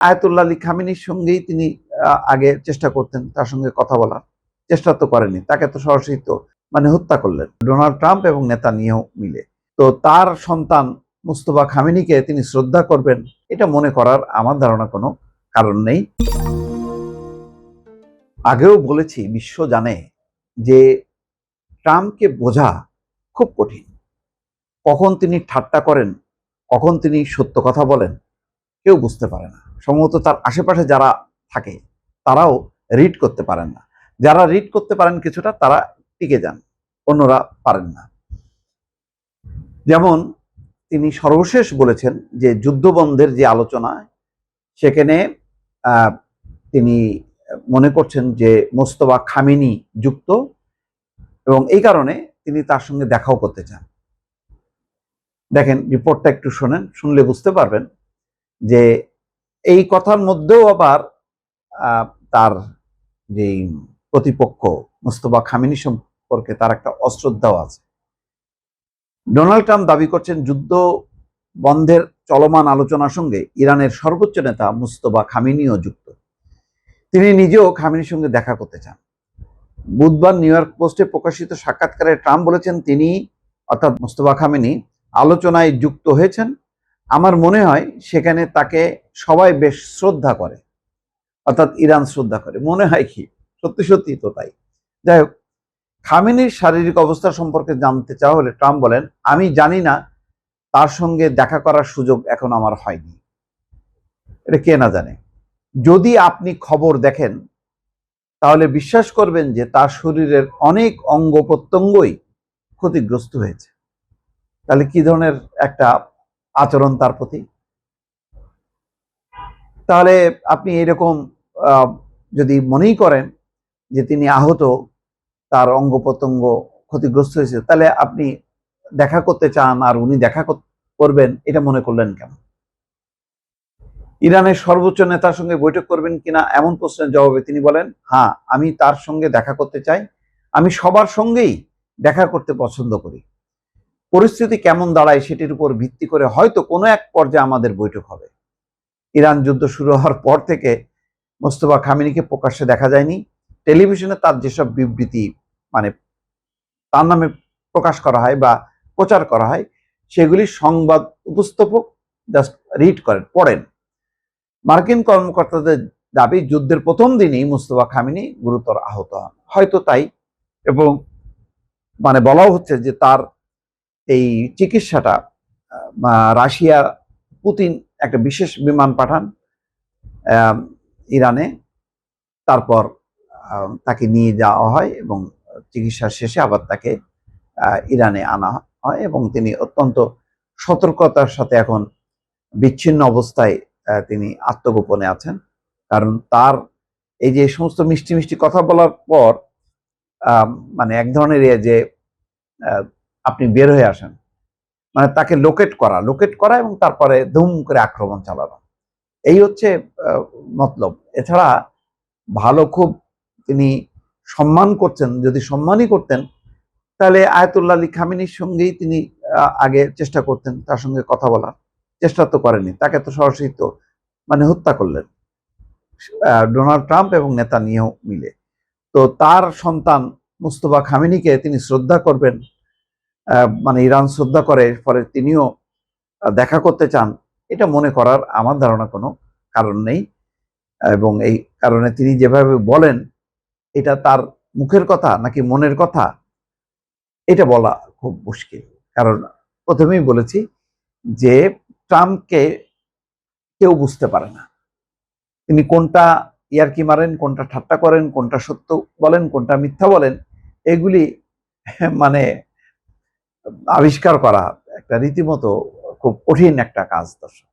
Ayatollah Ali খামেনির সঙ্গেই তিনি আগে চেষ্টা করতেন তার সঙ্গে কথা বলার। চেষ্টা তো করেনি, তাকে তো সরাসরি তো হত্যা করলেন ডোনাল্ড ট্রাম্প এবং নেতানিয়াহু মিলে। তো তার সন্তান মুস্তফা খামেনিকে তিনি শ্রদ্ধা করবেন, এটা মনে করার আমার ধারণা কোনো কারণ নেই। আগেও বলেছি, বিশ্ব জানে যে ট্রাম্পকে বোঝা খুব কঠিন। কখন তিনি ঠাট্টা করেন, কখন তিনি সত্য কথা বলেন, কেউ বুঝতে পারে না। সম্ভবত তার আশেপাশে যারা থাকে তারাও রিড করতে পারেন না। যারা রিড করতে পারেন কিছুটা, তারা টিকে যান, অন্যরা পারেন না। যেমন তিনি সর্বশেষ বলেছেন যে যুদ্ধবন্ধের যে আলোচনা, সেখানে তিনি মনে করছেন যে মোস্তফা খামেনি যুক্ত, এবং এই কারণে তিনি তার সঙ্গে দেখাও করতে চান। দেখেন, রিপোর্টটা একটু শোনেন, শুনলে বুঝতে পারবেন যে এই কথার মধ্যেও আবার তার যে প্রতিপক্ষ মোস্তফা খামেনি সম্পর্কে তার একটা অশ্রদ্ধাও আছে। ডোনাল্ড ট্রাম্প দাবি করছেন যুদ্ধ বন্ধের চলমান আলোচনার সঙ্গে ইরানের সর্বোচ্চ নেতা মুস্তফা খামেনিও যুক্ত। তিনি নিজেও খামেনির সঙ্গে দেখা করতে চান। বুধবার নিউ ইয়র্ক পোস্টে প্রকাশিত সাক্ষাৎকারে ট্রাম্প বলেছেন তিনি, অর্থাৎ মুস্তফা খামেনি, আলোচনায় যুক্ত হয়েছেন। আমার মনে হয় সেখানে তাকে সবাই বেশ শ্রদ্ধা করে, অর্থাৎ ইরান শ্রদ্ধা করে। মনে হয় কি, সত্যি সত্যি তো তাই। যাই হোক, খামেনির শারীরিক অবস্থা সম্পর্কে জানতে চাওয়া হলে ট্রাম্প বলেন, আমি জানি না, তার সঙ্গে দেখা করার সুযোগ এখন আমার হয়নি। এটা কে না জানে। যদি আপনি খবর দেখেন তাহলে বিশ্বাস করবেন যে তার শরীরের অনেক অঙ্গ প্রত্যঙ্গই ক্ষতিগ্রস্ত হয়েছে। তাহলে কি ধরনের একটা আচরণ তার প্রতি? তাহলে আপনি এরকম যদি মনেই করেন যে তিনি আহত, তার অঙ্গ প্রত্যঙ্গ ক্ষতিগ্রস্ত হয়েছে, তাহলে আপনি দেখা করতে চান আর উনি দেখা করবেন, এটা মনে করলেন কেন? ইরানের সর্বোচ্চ নেতার সঙ্গে বৈঠক করবেন কিনা এমন প্রশ্নের জবাবে তিনি বলেন, হ্যাঁ, আমি তার সঙ্গে দেখা করতে চাই। আমি সবার সঙ্গেই দেখা করতে পছন্দ করি। পরিস্থিতি কেমন দাঁড়ায় সেটির উপর ভিত্তি করে হয়তো কোনো এক পর্যায়ে আমাদের বৈঠক হবে। ইরান যুদ্ধ শুরু হওয়ার পর থেকে মোস্তফা খামেনিকে প্রকাশ্যে দেখা যায়নি। টেলিভিশনে তার যেসব বিবৃতি তার নামে প্রকাশ করা হয় বা প্রচার করা হয়, সেগুলি সংবাদ উপস্থাপক জাস্ট রিড করেন, পড়েন। মার্কিন কর্মকর্তাদের দাবি, যুদ্ধের প্রথম দিনেই মুস্তফা খামেনি গুরুতর আহত হন। হয়তো তাই, এবং বলাও হচ্ছে যে তার এই চিকিৎসাটা রাশিয়া, পুতিন একটা বিশেষ বিমান পাঠান ইরানে, তারপর তাকে নিয়ে যাওয়া হয় এবং চিকিৎসা শেষে আবার তাকে ইরানে আনা হয়, এবং তিনি অত্যন্ত সতর্কতার সাথে এখন বিচ্ছিন্ন অবস্থায় তিনি আত্মগোপনে আছেন। কারণ তার এই যে সমস্ত মিষ্টি মিষ্টি কথা বলার পর এক ধরনের যে আপনি বের হয়ে আসেন, তাকে লোকেট করা এবং তারপরে ধুম করে আক্রমণ চালানো, এই হচ্ছে মতলব। এছাড়া ভালো খুব তিনি সম্মান করছেন। যদি সম্মানই করতেন তাহলে আয়াতুল্লাহ আলী খামেনির সঙ্গেই তিনি আগে চেষ্টা করতেন তার সঙ্গে কথা বলার। চেষ্টা তো করেনি, তাকে তো সরাসরি তো হত্যা করলেন ডোনাল্ড ট্রাম্প এবং নেতানিয়াহু মিলে। তো তার সন্তান মুস্তফা খামেনিকে তিনি শ্রদ্ধা করবেন, ইরান শ্রদ্ধা করে, ফলে তিনিও দেখা করতে চান, এটা মনে করার আমার ধারণা কোনো কারণ নেই। এবং এই কারণে তিনি যেভাবে বলেন, এটা তার মুখের কথা নাকি মনের কথা, এটা বলা খুব মুশকিল। কারণ প্রথমেই বলেছি যে ট্রাম্পকে কেউ বুঝতে পারে না। তিনি কোনটা ইয়ার্কি মারেন, কোনটা ঠাট্টা করেন, কোনটা সত্য বলেন, কোনটা মিথ্যা বলেন, এগুলি আবিষ্কার করা একটা রীতিমতো খুব কঠিন একটা কাজ। দর্শক।